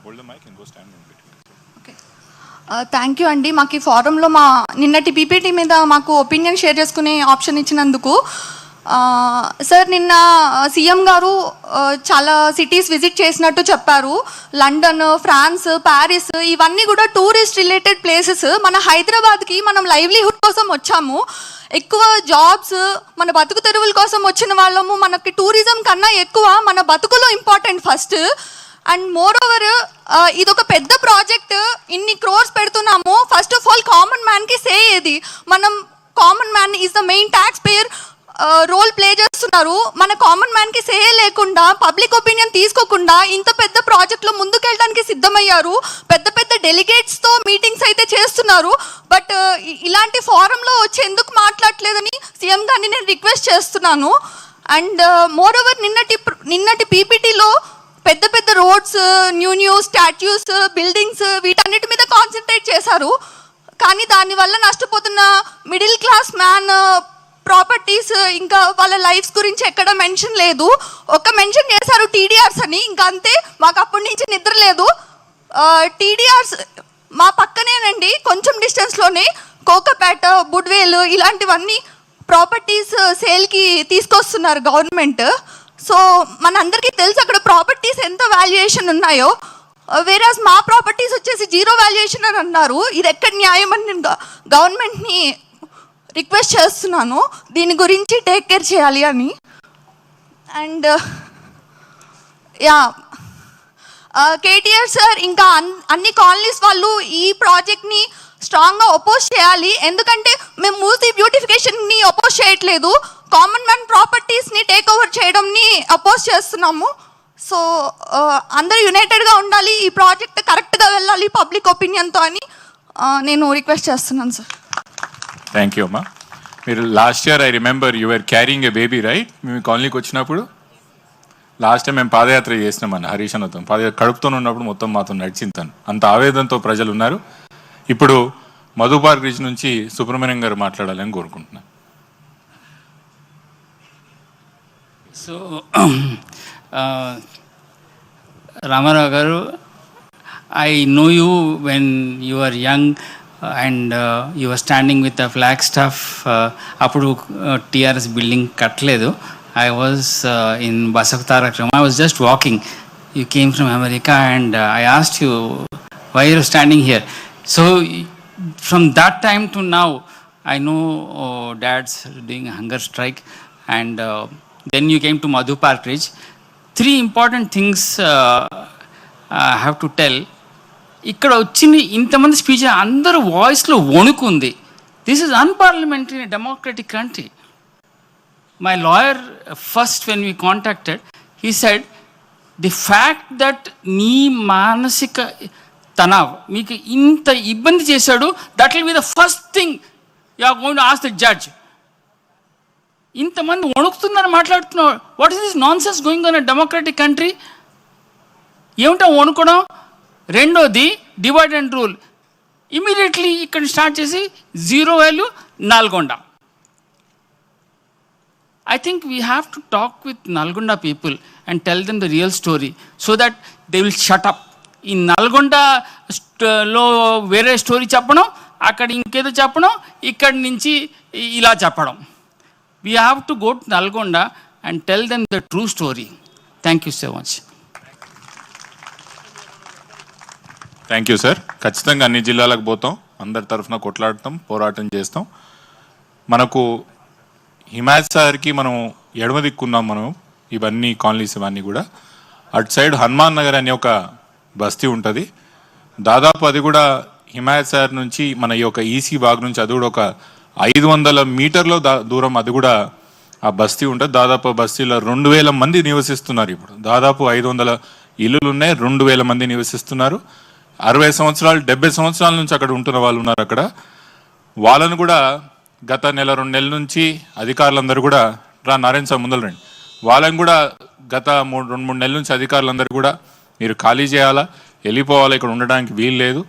hold the mic and go stand in between. Okay. Thank you అండి. మాకు ఈ ఫారంలో మా నిన్నటి పీపీటీ మీద మాకు ఒపీనియన్ షేర్ చేసుకునే ఆప్షన్ ఇచ్చినందుకు. సార్, నిన్న సీఎం గారు చాలా సిటీస్ విజిట్ చేసినట్టు చెప్పారు. లండన్, ఫ్రాన్స్, ప్యారిస్ ఇవన్నీ కూడా టూరిస్ట్ రిలేటెడ్ ప్లేసెస్. మన హైదరాబాద్కి మనం లైవ్లీహుడ్ కోసం వచ్చాము, ఎక్కువ జాబ్స్, మన బతుకు తెరువుల కోసం వచ్చిన వాళ్ళము. మనకి టూరిజం కన్నా ఎక్కువ మన బతుకులో important first. And more over ఇది ఒక పెద్ద ప్రాజెక్ట్, ఇన్ని క్రోర్స్ పెడుతున్నాము. ఫస్ట్ ఆఫ్ ఆల్ కామన్ మ్యాన్కి సే ఏది? మనం common man is the main tax payer role play చేస్తున్నారు. మన కామన్ మ్యాన్కి సే లేకుండా, పబ్లిక్ ఒపీనియన్ తీసుకోకుండా ఇంత పెద్ద ప్రాజెక్ట్లో ముందుకెళ్ళడానికి సిద్ధమయ్యారు. పెద్ద పెద్ద డెలిగేట్స్తో మీటింగ్స్ అయితే చేస్తున్నారు. బట్ ఇలాంటి ఫారంలో వచ్చి ఎందుకు మాట్లాడలేదని సీఎం గారిని నేను రిక్వెస్ట్ చేస్తున్నాను. అండ్ మోర్ ఓవర్ నిన్నటి పీపీటీలో పెద్ద పెద్ద రోడ్స్, న్యూ స్టాట్యూస్, బిల్డింగ్స్ వీటన్నిటి మీద కాన్సన్ట్రేట్ చేశారు. కానీ దానివల్ల నష్టపోతున్న మిడిల్ క్లాస్ మ్యాన్ ప్రాపర్టీస్, ఇంకా వాళ్ళ లైఫ్స్ గురించి ఎక్కడ మెన్షన్ లేదు. ఒక మెన్షన్ చేశారు టీడీఆర్స్ అని, ఇంకా అంతే. మాకు అప్పటి నుంచి నిద్ర లేదు. టీడీఆర్స్ మా పక్కనేనండి, కొంచెం డిస్టెన్స్లోనే కోకపేట, బుడ్వేలు ఇలాంటివన్నీ ప్రాపర్టీస్ సేల్కి తీసుకొస్తున్నారు గవర్నమెంట్. సో మనందరికీ తెలుసు అక్కడ ప్రాపర్టీస్ ఎంత వాల్యుయేషన్ ఉన్నాయో. వేరాజ్ మా ప్రాపర్టీస్ వచ్చేసి 0 వాల్యుయేషన్ అని అన్నారు. ఇది ఎక్కడ న్యాయం అని నేను గవర్నమెంట్ని రిక్వెస్ట్ చేస్తున్నాను, దీని గురించి టేక్ కేర్ చేయాలి అని. అండ్ కేటీఆర్ సార్ ఇంకా అన్ని కాలనీస్ వాళ్ళు ఈ ప్రాజెక్ట్ని స్ట్రాంగ్గా ఒపోజ్ చేయాలి. ఎందుకంటే మేము మూసీ బ్యూటిఫికేషన్ని ఒపోజ్ చేయట్లేదు, కామన్ మ్యాన్ ప్రాపర్టీస్ని టేక్ ఓవర్ చేయడంని అపోజ్ చేస్తున్నాము. సో అందరూ యునైటెడ్గా ఉండాలి, ఈ ప్రాజెక్ట్ కరెక్ట్గా వెళ్ళాలి పబ్లిక్ ఒపీనియన్తో అని నేను రిక్వెస్ట్ చేస్తున్నాను సార్. థ్యాంక్ యూ అమ్మా. మీరు last year I remember you are carrying a baby right? మేము కాలనీకి వచ్చినప్పుడు లాస్ట్ టైం మేము పాదయాత్ర చేసినామన్న హరీష్ అన్నతో. పాదయాత్ర కడుపుతో ఉన్నప్పుడు మొత్తం మాతో నడిచింతాను. అంత ఆవేదనతో ప్రజలు ఉన్నారు. ఇప్పుడు మధు పార్క్ రీచ్ నుంచి సుబ్రహ్మణ్యం గారు మాట్లాడాలని కోరుకుంటున్నాను. సో రామారావు గారు, I know you when you are young and you are standing with a flag staff. అప్పుడు టీఆర్ఎస్ బిల్డింగ్ కట్టలేదు. I was in Basaf Tarak Ramah. I was just walking. You came from America and I asked you, why are you standing here? So from that time to now, I know dad's doing a hunger strike, and then you came to Madhu Park Ridge. 3 important things I have to tell. ఇక్కడ వచ్చిన ఇంతమంది speech అందరూ వాయిస్లో వణుకుంది. This is unparliamentary democratic country. My lawyer, first when we contacted, he said, the fact that నీ మానసిక తనావ్ మీకు ఇంత ఇబ్బంది చేశాడు, that will be the first thing you are going to ask the judge. ఇంతమంది వణుకుతున్నారు, మాట్లాడుతున్నారు. What is this non sense going on a democratic country? ఏమిటో వణుకోవడం. రెండోది డివైడ్ అండ్ రూల్. ఇమీడియట్లీ ఇక్కడ స్టార్ట్ చేసి 0 value Nalgonda. I think we have to talk with Nalgonda people and tell them the real story so that they will shut up. In Nalgonda lo vere story చెప్పడం, అక్కడ ఇంకేదో చెప్పడం, ఇక్కడ నుంచి ఇలా చెప్పడం. We have to go to Nalgonda and tell them the true story. Thank you so much. Thank you sir. ఖచ్చితంగా అన్ని జిల్లాలకు పోతాం, అందరి తరఫున కొట్లాడతాం, పోరాటం చేస్తాం. మనకు హిమాయత్ సార్కి మనం ఎడమ దిక్కున్నాం. మనం ఇవన్నీ కాలనీస్ ఇవన్నీ కూడా అటు సైడ్ హనుమాన్ నగర్ అనే ఒక బస్తీ ఉంటుంది. దాదాపు అది కూడా హిమాయత్ సార్ నుంచి మన ఈ యొక్క ఈసీ బాగ్ నుంచి అది కూడా ఒక 500 మీటర్ల దూరం అది కూడా ఆ బస్తీ ఉంటుంది. దాదాపు బస్తీలో 2000 మంది నివసిస్తున్నారు. ఇప్పుడు దాదాపు 500 ఇల్లులు ఉన్నాయి, 2000 మంది నివసిస్తున్నారు. 60 సంవత్సరాలు 70 సంవత్సరాల నుంచి అక్కడ ఉంటున్న వాళ్ళు ఉన్నారు. అక్కడ వాళ్ళను కూడా గత 1-2 నెలల నుంచి అధికారులందరూ కూడా నారాయణ సార్ ముందర రండి, వాళ్ళని కూడా గత 2-3 నెలల నుంచి అధికారులందరూ కూడా మీరు ఖాళీ చేయాలా, వెళ్ళిపోవాలా, ఇక్కడ ఉండడానికి వీలు లేదు,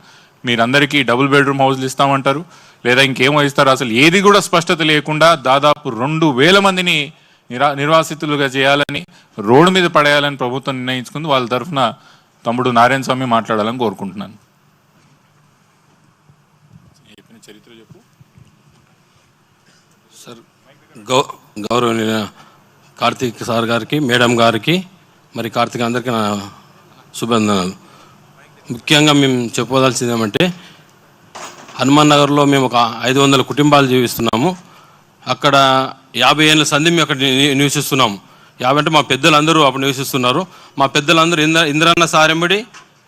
మీరందరికీ డబుల్ బెడ్రూమ్ హౌస్లు ఇస్తామంటారు, లేదా ఇంకేమో ఇస్తారు. అసలు ఏది కూడా స్పష్టత లేకుండా దాదాపు 2000 మందిని నిర్వాసితులుగా చేయాలని, రోడ్డు మీద పడేయాలని ప్రభుత్వం నిర్ణయించుకుంది. వాళ్ళ తరఫున తమ్ముడు నారాయణ స్వామి మాట్లాడాలని కోరుకుంటున్నాను. చరిత్ర చెప్పు సార్. గౌరవనీయ కార్తీక్ సార్ గారికి, మేడం గారికి, మరి కార్తీక్ అందరికీ నా శుభాభినందనలు. ముఖ్యంగా మేము చెప్పుకోవాల్సింది ఏమంటే, హనుమాన్ నగర్లో మేము ఒక 500 కుటుంబాలు జీవిస్తున్నాము. అక్కడ 50 ఏళ్ళ సంధి మేము అక్కడ నివసిస్తున్నాము. 50 అంటే మా పెద్దలందరూ అప్పుడు నివసిస్తున్నారు. మా పెద్దలందరూ ఇంద్రన్న సారెంబడి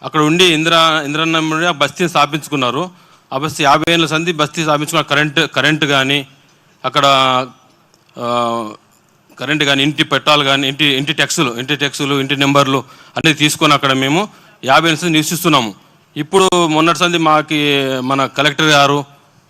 అక్కడ ఉండి ఇంద్రన్న ఆ బస్తీని స్థాపించుకున్నారు. ఆ బస్తీ 50 ఏళ్ళ సంధి బస్తీ స్థాపించుకున్న కరెంటు కానీ, అక్కడ కరెంటు కానీ, ఇంటి పెట్టాలు కానీ, ఇంటి ట్యాక్సులు, ఇంటి నెంబర్లు అన్నీ తీసుకొని అక్కడ మేము 50 ఏళ్ళ సంది నివసిస్తున్నాము. ఇప్పుడు మొన్నటి సంది మాకి మన కలెక్టర్ గారు,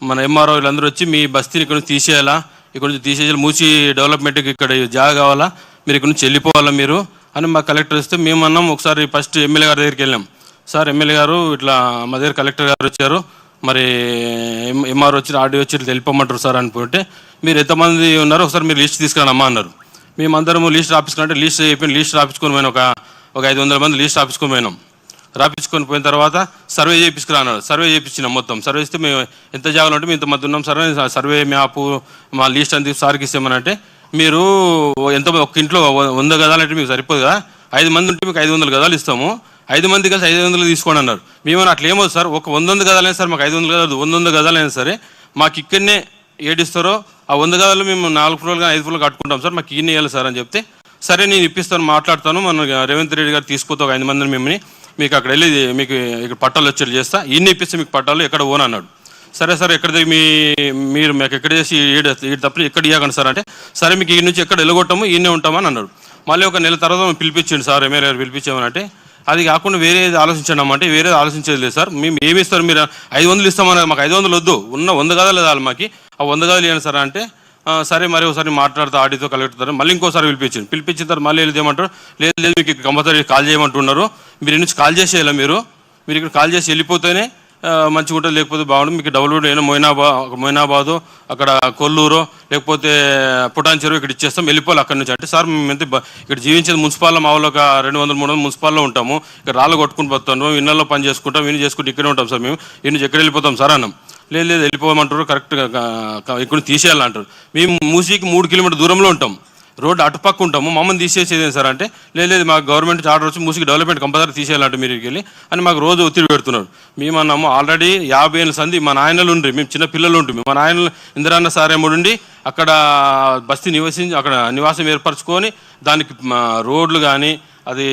మన ఎంఆర్ఓ వీళ్ళందరూ వచ్చి మీ బస్తీని ఇక్కడ నుంచి తీసేయాలా, ఇక్కడ నుంచి తీసేయాలి, మూసి డెవలప్మెంట్కి ఇక్కడ జాగా కావాలా, మీరు ఇక్కడ నుంచి వెళ్ళిపోవాలా మీరు అని మా కలెక్టర్ ఇస్తే మేము అన్నాం. ఒకసారి ఫస్ట్ ఎమ్మెల్యే గారి దగ్గరికి వెళ్ళాం. సార్ ఎమ్మెల్యే గారు ఇట్లా మా దగ్గర కలెక్టర్ గారు వచ్చారు, మరి ఎంఆర్ఓ వచ్చి ఆర్డీఓ వచ్చి ఇట్లా వెళ్ళిపోమంటారు సార్ అనుకుంటే, మీరు ఎంతమంది ఉన్నారో ఒకసారి మీరు లిస్ట్ తీసుకురండి అమ్మా అన్నారు. మేమందరము లిస్ట్ రాపించుకుంటే లిస్ట్ రాపించుకొని పోయినాం. ఒక 500 మంది లిస్ట్ రాపించుకొని పోయినాం. రాపించుకొని పోయిన తర్వాత సర్వే చేయించుకురా అన్నారు. సర్వే చేయించినాం. మొత్తం సర్వే ఇస్తే మేము ఎంత జాగాలో ఉంటే మేము ఇంతమంది ఉన్నాం సర్వే మ్యాపు మా లిస్ట్ అంతా సార్కి ఇస్తామనంటే, మీరు ఎంత ఒక ఇంట్లో 100 గదాలు అంటే మీకు సరిపోదు కదా, 5 మంది ఉంటే మీకు 500 గదాలు ఇస్తాము, 5 మంది కలిసి 500 తీసుకోండి అన్నారు. మేము అట్లా ఏమవుతుంది సార్, ఒక 100 గదాలైనా సార్ మాకు 500 గదాలు 100 గదాలైనా సరే మాకు ఇక్కడనే ఏడిస్తారో ఆ 100 గదాలు మేము 4 ఫ్లోర్లు కానీ 5 ఫ్లోర్లు కట్టుకుంటాం సార్, మాకు ఇన్ని వేయాలి సార్ అని చెప్తే, సరే నేను ఇప్పిస్తాను, మాట్లాడతాను, మన రేవంత్ రెడ్డి గారు తీసుకుపోతే ఒక 5 మందిని మిమ్మల్ని మీకు అక్కడ వెళ్ళి మీకు ఇక్కడ పట్టాలు వచ్చేది చేస్తా, ఇన్ని ఇప్పిస్తే మీకు పట్టాలు ఎక్కడ ఓన్ అన్నాడు. సరే సార్ ఎక్కడ మీరు మాకు ఎక్కడ చేసి ఈడు తప్ప ఎక్కడ ఇవ్వకండి సార్ అంటే, సరే మీకు ఈ నుంచి ఎక్కడ వెళ్ళగొట్టాము ఈయనే ఉంటామని అన్నాడు. మళ్ళీ ఒక నెల తర్వాత పిలిపించండి సార్, ఎమ్మెల్యే గారు పిలిపించామనంటే, అది కాకుండా వేరేది ఆలోచించండి అమ్మంటే, వేరేది ఆలోచించేది లేదు సార్, మేము ఏమి ఇస్తారు, మీరు 500 ఇస్తామన్నారు, మాకు 500 వద్దు, ఉన్న 100 గదాలు లేదు మాకు, ఆ 100 గదాలు ఇవ్వండి సార్ అంటే, సరే మరి ఒకసారి మాట్లాడుతూ ఆడితో కలెక్టర్ మళ్ళీ ఇంకోసారి పిలిపించిన తర్వాత మళ్ళీ వెళ్ళి ఏమంటారు, లేదు మీకు కంపల్సరీ కాల్ చేయమంటున్నారు, మీరు నుంచి కాల్ చేసేయాలి, మీరు ఇక్కడ కాల్ చేసి వెళ్ళిపోతేనే మంచిగా ఉంటుంది, లేకపోతే బాగుంటుంది, మీకు డబుల్ బెడ్ అయినా మొయినాబాదు అక్కడ కొల్లూరు లేకపోతే పుటాన్ చెరువు ఇక్కడ ఇచ్చేస్తాం, వెళ్ళిపోవాలి అక్కడి నుంచి అంటే, సార్ మేము ఎంత ఇక్కడ జీవించేది మున్సిపాల్లో మా వాళ్ళు ఒక 200-300 మున్సిపాల్లో ఉంటాము, ఇక్కడ రాళ్ళు కొట్టుకుని పోతాము, ఇళ్ళల్లో పని చేసుకుంటాం, ఇన్ని చేసుకుంటే ఇక్కడే ఉంటాం సార్, మేము ఇన్ని నుంచి ఎక్కడ వెళ్ళిపోతాం సార్ అన్నాం. లేదు వెళ్ళిపోమంటారు, కరెక్ట్గా ఇక్కడ తీసేయాలంటారు. మేము మూసీకి 3 కిలోమీటర్ దూరంలో ఉంటాం, రోడ్డు అటుపక్క ఉంటాము, మమ్మల్ని తీసేసేది సార్ అంటే, లేదు మాకు గవర్నమెంట్ ఆర్డర్ వచ్చి మూసికి డెవలప్మెంట్ కంపల్సరీ తీసేయాలంటే మీరు వెళ్ళి అని మాకు రోజు ఒత్తిడి పెడుతున్నారు. మేము అన్నాము ఆల్రెడీ 50 ఏళ్ళ సంది మా నాయనలు ఉండి, మేము చిన్న పిల్లలు ఉంటుంది, మా నాయనలు ఇంద్రాన్న సారేముడు ఉండి అక్కడ బస్తీ అక్కడ నివాసం ఏర్పరచుకొని దానికి రోడ్లు కానీ, అది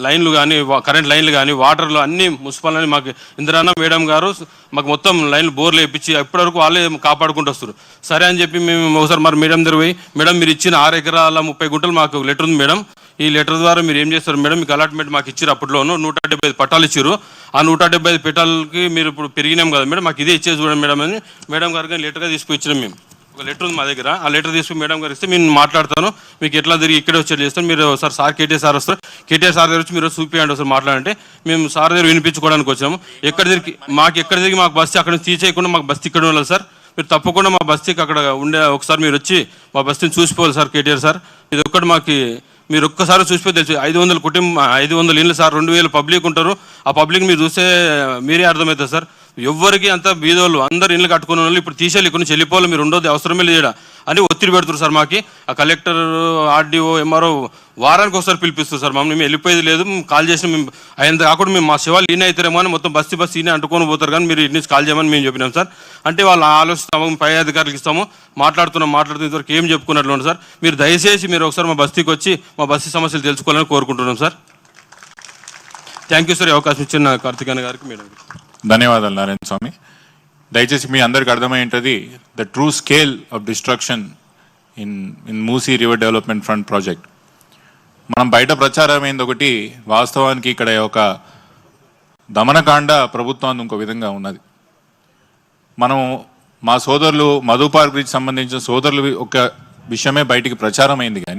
లైన్లు కానీ, కరెంట్ లైన్లు కానీ, వాటర్లు అన్నీ మున్సిపాలిటీ మాకు ఇందిరాన్న మేడం గారు మాకు మొత్తం లైన్లు బోర్లు వేయించి ఇప్పటివరకు వాళ్ళే కాపాడుకుంటూ వస్తారు. సరే అని చెప్పి మేము ఒకసారి మరి మేడం దగ్గర పోయి, మేడం మీరు ఇచ్చిన 6 ఎకరాల 30 గుంటలు మాకు లెటర్ ఉంది మేడం, ఈ లెటర్ ద్వారా మీరు ఏం చేస్తారు మేడం, మీకు అలాట్మెంట్ మాకు ఇచ్చారు, అప్పట్లోనూ 175 పట్టాలు ఇచ్చారు, ఆ 175 పట్టాలకి మీరు ఇప్పుడు పెరిగినాం కదా మేడం, మాకు ఇదే ఇచ్చేసి చూడండి మేడం అని మేడం గారికి లెటర్గా తీసుకుని ఇచ్చినాం. మేము ఒక లెటర్ ఉంది మా దగ్గర, ఆ లెటర్ తీసుకుని మేడం గారు ఇస్తే నేను మాట్లాడతాను, మీకు ఎట్లా తిరిగి ఇక్కడే వచ్చేది చేస్తాను, మీరు సార్ కేటీఆర్ సార్ వస్తారు, కేటీఆర్ సార్ దగ్గర వచ్చి మీరు చూపియండి ఒకసారి మాట్లాడంటే, మేము సార్ దగ్గర వినిపించుకోవడానికి వచ్చాము. ఎక్కడ తిరిగి మాకు బస్తీ అక్కడ నుంచి తీసేయకుండా మాకు బస్తీ ఇక్కడ ఉండాలి సార్, మీరు తప్పకుండా మా బస్తీకి అక్కడ ఉండే ఒకసారి మీరు వచ్చి మా బస్తీని చూసిపోవాలి సార్ కేటీఆర్ సార్, ఇది ఒక్కటి మాకు మీరు ఒక్కసారి చూసిపోతే తెలుసు. 500 ఇళ్ళు సార్, 2000 పబ్లిక్ ఉంటారు, ఆ పబ్లిక్ మీరు చూస్తే మీరే అర్థమవుతుంది సార్, ఎవ్వరికి అంత బీదోళ్ళు అందరు ఇళ్ళు కట్టుకునే వాళ్ళు ఇప్పుడు తీసేయాలి, ఇక్కడ నుంచి వెళ్ళిపోవాలి, మీరు ఉండొద్దు, అవసరమే లేదు అని ఒత్తిడి పెడుతున్నారు సార్. మాకు ఆ కలెక్టర్, ఆర్డీఓ, ఎంఆర్ఓ వారానికి ఒకసారి పిలిపిస్తారు సార్, మమ్మల్ని మేము వెళ్ళిపోయేది లేదు, కాల్ చేసిన మేము అయింది కాకుండా మేము మా శివాలు ఈయన అవుతారేమో అని మొత్తం బస్తీ ఈయన అంటుకొని పోతారు, కానీ మీరు ఇటు నుంచి కాల్ చేయమని మేము చెప్పినాం సార్. అంటే వాళ్ళు ఆలోచిస్తాము, పై అధికారులకు ఇస్తాము, మాట్లాడుతున్న ఇంతవరకు ఏం చెప్పుకున్నట్లు ఉంది సార్. మీరు దయచేసి మీరు ఒకసారి మా బస్తీకి వచ్చి మా బస్తీ సమస్యలు తెలుసుకోవాలని కోరుకుంటున్నాం సార్. థ్యాంక్ యూ సార్, ఈ అవకాశం ఇచ్చిన కార్తికేయ గారికి మేడం. ధన్యవాదాలు నారాయణ స్వామి. దయచేసి మీ అందరికి అర్థమై ఉంటుంది the true scale of destruction in Musi river development front project. మనం బయట ప్రచారం అయింది ఒకటి, వాస్తవానికి ఇక్కడ ఒక దమనకాండ ప్రభుత్వాన్ని ఇంకో విధంగా ఉన్నది. మనం మా సోదరులు మధు పార్క్ బ్రిడ్జ్ సంబంధించిన సోదరులు ఒక విషయమే బయటికి ప్రచారం అయింది, కానీ